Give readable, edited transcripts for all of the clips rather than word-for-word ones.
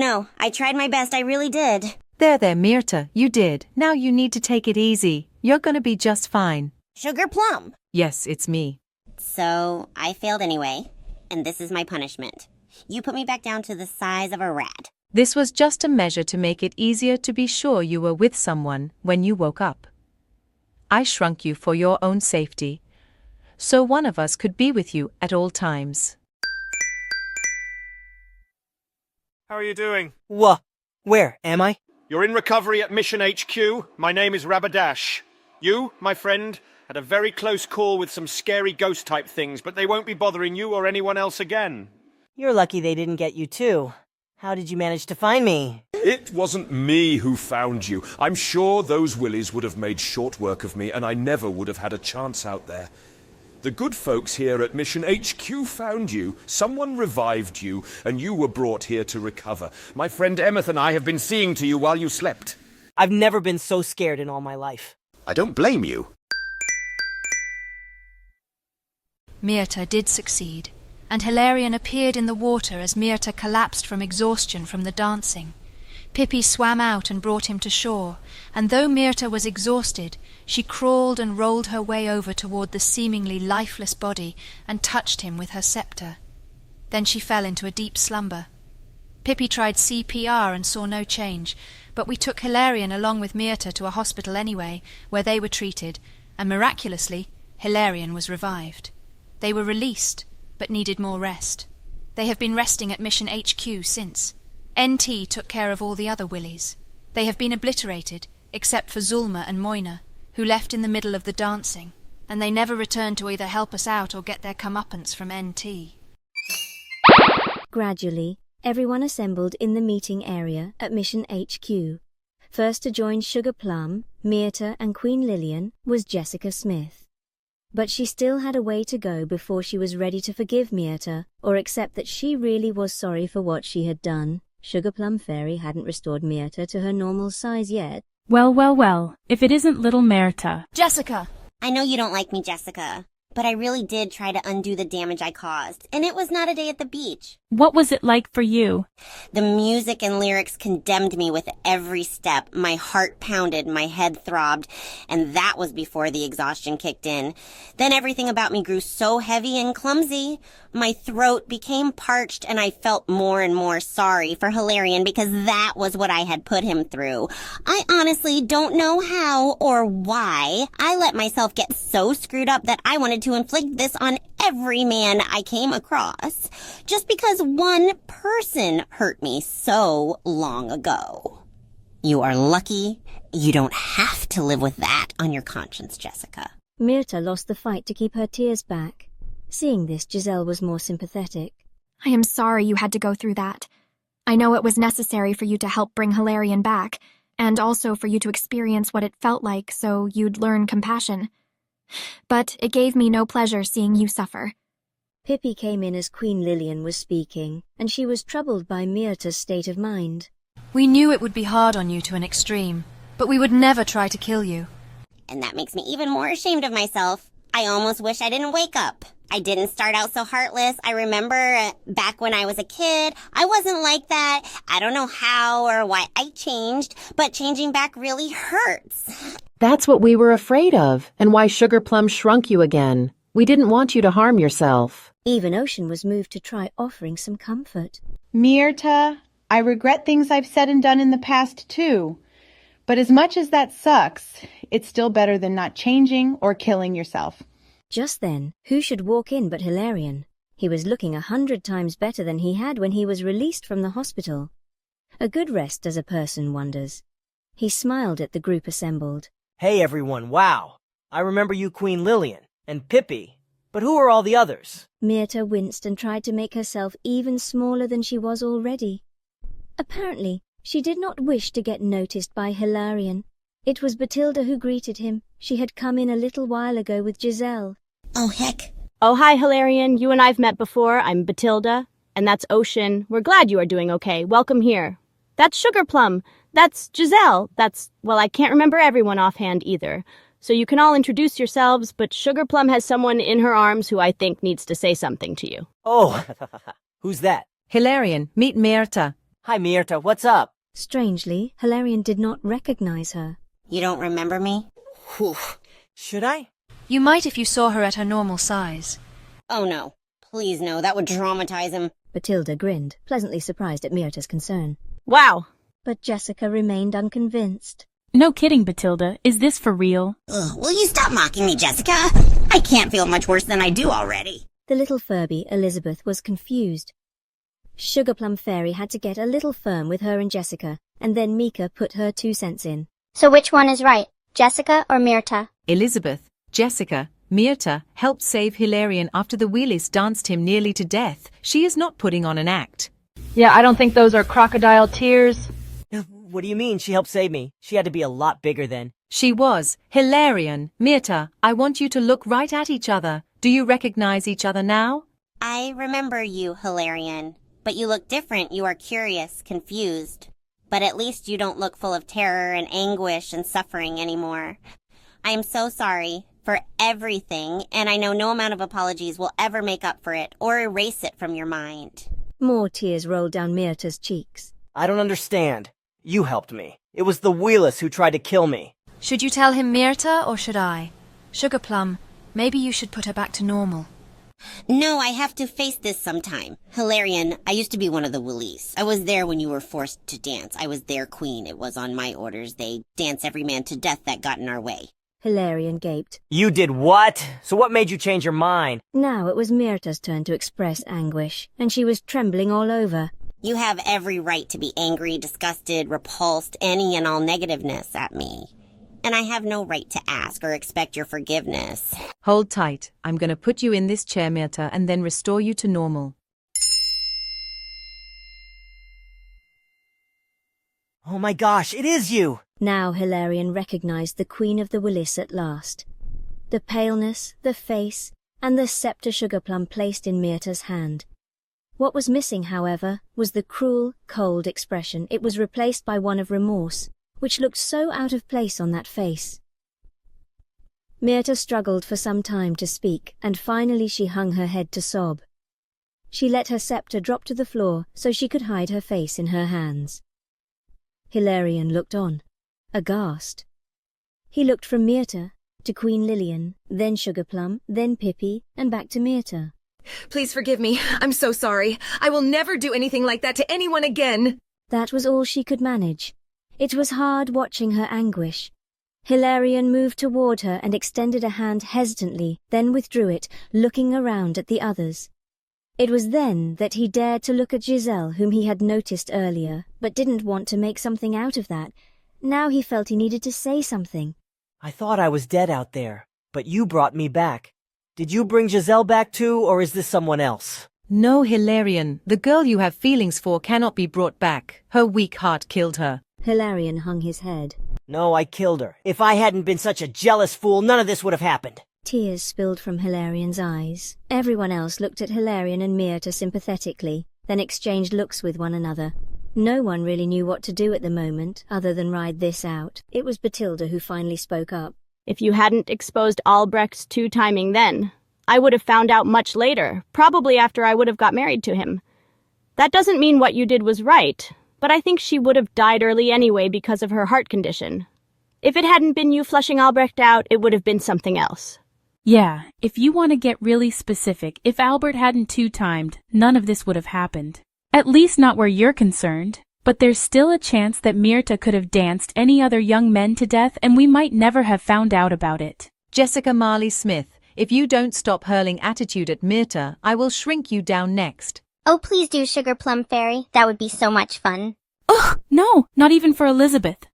no. I tried my best, I really did. There, Myrtha, you did. Now you need to take it easy. You're gonna be just fine. Sugar Plum. Yes, it's me. So, I failed anyway, and this is my punishment. You put me back down to the size of a rat. This was just a measure to make it easier to be sure you were with someone when you woke up. I shrunk you for your own safety, so one of us could be with you at all times. How are you doing? Where am I? You're in recovery at Mission HQ. My name is Rabadash. You, my friend, had a very close call with some scary ghost-type things, but they won't be bothering you or anyone else again. You're lucky they didn't get you too. How did you manage to find me? It wasn't me who found you. I'm sure those Willis would have made short work of me, and I never would have had a chance out there. The good folks here at Mission HQ found you. Someone revived you, and you were brought here to recover. My friend Emmett and I have been seeing to you while you slept. I've never been so scared in all my life. I don't blame you. Myrtha did succeed, and Hilarion appeared in the water as Myrtha collapsed from exhaustion from the dancing. Pippi swam out and brought him to shore, and though Myrtha was exhausted, she crawled and rolled her way over toward the seemingly lifeless body and touched him with her scepter. Then she fell into a deep slumber. Pippi tried CPR and saw no change, but we took Hilarion along with Myrtha to a hospital anyway, where they were treated, and miraculously, Hilarion was revived. They were released, but needed more rest. They have been resting at Mission HQ since. NT took care of all the other Willies. They have been obliterated, except for Zulma and Moina, who left in the middle of the dancing, and they never returned to either help us out or get their comeuppance from NT. Gradually, everyone assembled in the meeting area at Mission HQ. First to join Sugar Plum, Myrtha and Queen Lillian was Jessica Smith. But she still had a way to go before she was ready to forgive Myrtha or accept that she really was sorry for what she had done. Sugar Plum Fairy hadn't restored Myrtha to her normal size yet. Well, if it isn't little Myrtha. Jessica! I know you don't like me, Jessica, but I really did try to undo the damage I caused, and it was not a day at the beach. What was it like for you? The music and lyrics condemned me with every step. My heart pounded, my head throbbed, and that was before the exhaustion kicked in. Then everything about me grew so heavy and clumsy. My throat became parched, and I felt more and more sorry for Hilarion because that was what I had put him through. I honestly don't know how or why I let myself get so screwed up that I wanted to inflict this on every man I came across, just because one person hurt me so long ago. You are lucky you don't have to live with that on your conscience, Jessica. Myrtha lost the fight to keep her tears back. Seeing this, Giselle was more sympathetic. I am sorry you had to go through that. I know it was necessary for you to help bring Hilarion back, and also for you to experience what it felt like so you'd learn compassion. But it gave me no pleasure seeing you suffer. Pippi came in as Queen Lillian was speaking, and she was troubled by Myrtha's state of mind. We knew it would be hard on you to an extreme, but we would never try to kill you. And that makes me even more ashamed of myself. I almost wish I didn't wake up. I didn't start out so heartless. I remember back when I was a kid, I wasn't like that. I don't know how or why I changed, but changing back really hurts. That's what we were afraid of, and why Sugar Plum shrunk you again. We didn't want you to harm yourself. Even Ocean was moved to try offering some comfort. Myrtha, I regret things I've said and done in the past too. But as much as that sucks, it's still better than not changing or killing yourself. Just then, who should walk in but Hilarion? He was looking 100 times better than he had when he was released from the hospital. A good rest does a person wonders. He smiled at the group assembled. Hey everyone, wow. I remember you, Queen Lillian, and Pippi. But who are all the others? Myrtha winced and tried to make herself even smaller than she was already. Apparently, she did not wish to get noticed by Hilarion. It was Batilda who greeted him. She had come in a little while ago with Giselle. Oh, heck. Oh, hi, Hilarion. You and I've met before. I'm Batilda, and that's Ocean. We're glad you are doing okay. Welcome here. That's Sugar Plum. That's Giselle. Well, I can't remember everyone offhand either. So you can all introduce yourselves, but Sugar Plum has someone in her arms who I think needs to say something to you. Oh, who's that? Hilarion, meet Myrtha. Hi, Myrtha, what's up? Strangely, Hilarion did not recognize her. You don't remember me? Whew. Should I? You might if you saw her at her normal size. Oh no. Please no, that would traumatize him. Batilda grinned, pleasantly surprised at Myrta's concern. Wow. But Jessica remained unconvinced. No kidding, Batilda. Is this for real? Ugh, will you stop mocking me, Jessica? I can't feel much worse than I do already. The little Furby, Elizabeth, was confused. Sugar Plum Fairy had to get a little firm with her and Jessica, and then Mika put her 2 cents in. So which one is right, Jessica or Myrtha? Elizabeth, Jessica, Myrtha helped save Hilarion after the Wilis danced him nearly to death. She is not putting on an act. Yeah, I don't think those are crocodile tears. What do you mean she helped save me? She had to be a lot bigger then. She was. Hilarion, Myrtha, I want you to look right at each other. Do you recognize each other now? I remember you, Hilarion. But you look different. You are curious, confused. But at least you don't look full of terror and anguish and suffering anymore. I am so sorry for everything, and I know no amount of apologies will ever make up for it or erase it from your mind. More tears rolled down Myrta's cheeks. I don't understand. You helped me. It was the Wilis who tried to kill me. Should you tell him Myrtha or should I? Sugar Plum, maybe you should put her back to normal. No, I have to face this sometime. Hilarion, I used to be one of the Wilis. I was there when you were forced to dance. I was their queen. It was on my orders. They dance every man to death that got in our way. Hilarion gaped. You did what? So what made you change your mind? Now it was Myrta's turn to express anguish, and she was trembling all over. You have every right to be angry, disgusted, repulsed, any and all negativeness at me. And I have no right to ask or expect your forgiveness. Hold tight. I'm going to put you in this chair, Myrtha, and then restore you to normal. Oh my gosh, it is you! Now Hilarion recognized the Queen of the Wilis at last. The paleness, the face, and the scepter Sugar Plum placed in Myrta's hand. What was missing, however, was the cruel, cold expression. It was replaced by one of remorse, which looked so out of place on that face. Myrtha struggled for some time to speak, and finally she hung her head to sob. She let her scepter drop to the floor so she could hide her face in her hands. Hilarion looked on, aghast. He looked from Myrtha to Queen Lilian, then Sugar Plum, then Pippi, and back to Myrtha. Please forgive me. I'm so sorry. I will never do anything like that to anyone again. That was all she could manage. It was hard watching her anguish. Hilarion moved toward her and extended a hand hesitantly, then withdrew it, looking around at the others. It was then that he dared to look at Giselle, whom he had noticed earlier, but didn't want to make something out of that. Now he felt he needed to say something. I thought I was dead out there, but you brought me back. Did you bring Giselle back too, or is this someone else? No, Hilarion. The girl you have feelings for cannot be brought back. Her weak heart killed her. Hilarion hung his head. No, I killed her. If I hadn't been such a jealous fool, none of this would have happened. Tears spilled from Hilarion's eyes. Everyone else looked at Hilarion and Myrtha sympathetically, then exchanged looks with one another. No one really knew what to do at the moment, other than ride this out. It was Batilda who finally spoke up. If you hadn't exposed Albrecht's 2 timing then, I would have found out much later, probably after I would have got married to him. That doesn't mean what you did was right, but I think she would have died early anyway because of her heart condition. If it hadn't been you flushing Albrecht out, it would have been something else. Yeah, if you want to get really specific, if Albert hadn't 2-timed, none of this would have happened. At least not where you're concerned. But there's still a chance that Myrtha could have danced any other young men to death and we might never have found out about it. Jessica Marley Smith, if you don't stop hurling attitude at Myrtha, I will shrink you down next. Oh, please do, Sugar Plum Fairy. That would be so much fun. Ugh, no, not even for Elizabeth.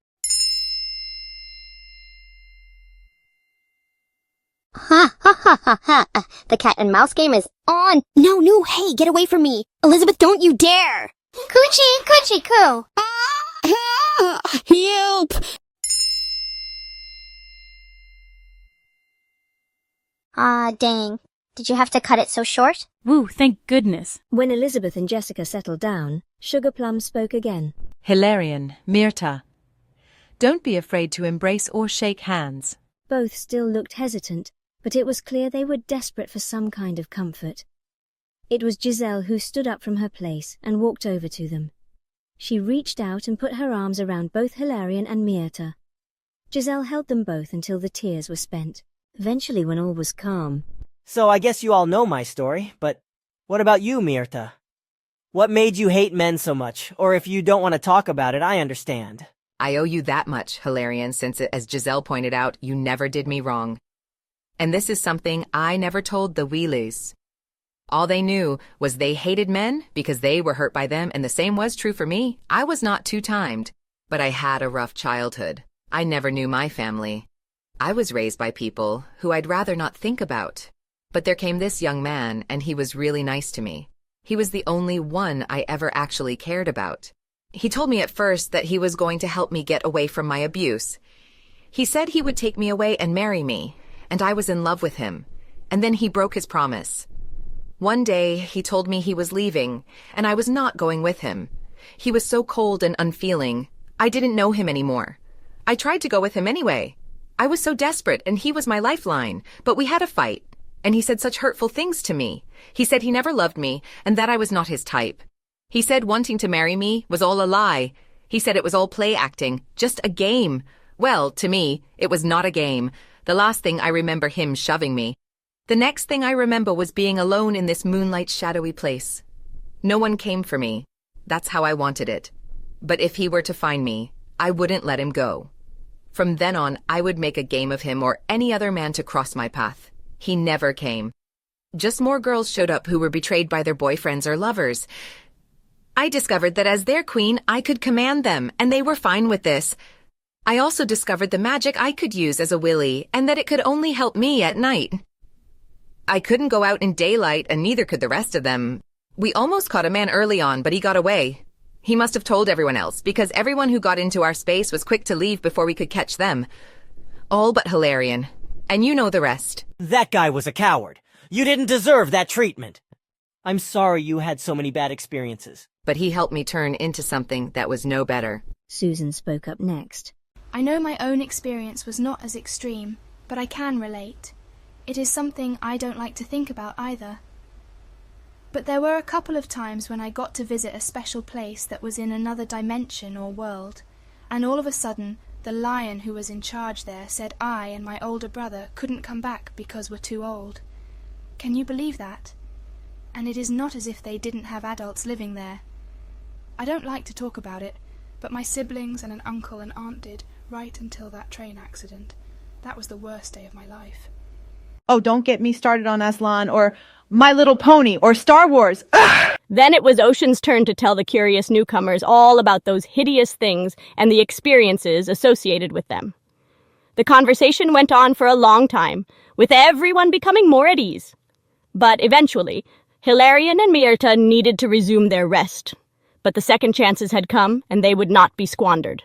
Ha ha ha ha ha. The cat and mouse game is on. No, hey, get away from me. Elizabeth, don't you dare. Coochie, coo. Help! Ah, dang. Did you have to cut it so short? Woo, thank goodness. When Elizabeth and Jessica settled down, Sugar Plum spoke again. Hilarion, Myrtha, don't be afraid to embrace or shake hands. Both still looked hesitant, but it was clear they were desperate for some kind of comfort. It was Giselle who stood up from her place and walked over to them. She reached out and put her arms around both Hilarion and Myrtha. Giselle held them both until the tears were spent. Eventually, when all was calm. So I guess you all know my story, but what about you, Myrtha? What made you hate men so much? Or if you don't want to talk about it, I understand. I owe you that much, Hilarion, since, as Giselle pointed out, you never did me wrong. And this is something I never told the Wilis. All they knew was they hated men because they were hurt by them, and the same was true for me. I was not two-timed, but I had a rough childhood. I never knew my family. I was raised by people who I'd rather not think about. But there came this young man, and he was really nice to me. He was the only one I ever actually cared about. He told me at first that he was going to help me get away from my abuse. He said he would take me away and marry me, and I was in love with him. And then he broke his promise. One day, he told me he was leaving, and I was not going with him. He was so cold and unfeeling. I didn't know him anymore. I tried to go with him anyway. I was so desperate, and he was my lifeline, but we had a fight, and he said such hurtful things to me. He said he never loved me, and that I was not his type. He said wanting to marry me was all a lie. He said it was all play acting, just a game. Well, to me, it was not a game. The last thing I remember him shoving me. The next thing I remember was being alone in this moonlight shadowy place. No one came for me. That's how I wanted it. But if he were to find me, I wouldn't let him go. From then on, I would make a game of him or any other man to cross my path. He never came. Just more girls showed up who were betrayed by their boyfriends or lovers. I discovered that as their queen, I could command them, and they were fine with this. I also discovered the magic I could use as a Willy, and that it could only help me at night. I couldn't go out in daylight, and neither could the rest of them. We almost caught a man early on, but he got away. He must have told everyone else, because everyone who got into our space was quick to leave before we could catch them. All but Hilarion. And you know the rest. That guy was a coward. You didn't deserve that treatment. I'm sorry you had so many bad experiences. But he helped me turn into something that was no better. Susan spoke up next. I know my own experience was not as extreme, but I can relate. It is something I don't like to think about either. But there were a couple of times when I got to visit a special place that was in another dimension or world, and all of a sudden the lion who was in charge there said I and my older brother couldn't come back because we're too old. Can you believe that? And it is not as if they didn't have adults living there. I don't like to talk about it, but my siblings and an uncle and aunt did, right until that train accident. That was the worst day of my life. Oh, don't get me started on Aslan or My Little Pony or Star Wars. Ugh! Then it was Ocean's turn to tell the curious newcomers all about those hideous things and the experiences associated with them. The conversation went on for a long time, with everyone becoming more at ease. But eventually, Hilarion and Myrtha needed to resume their rest. But the second chances had come, and they would not be squandered.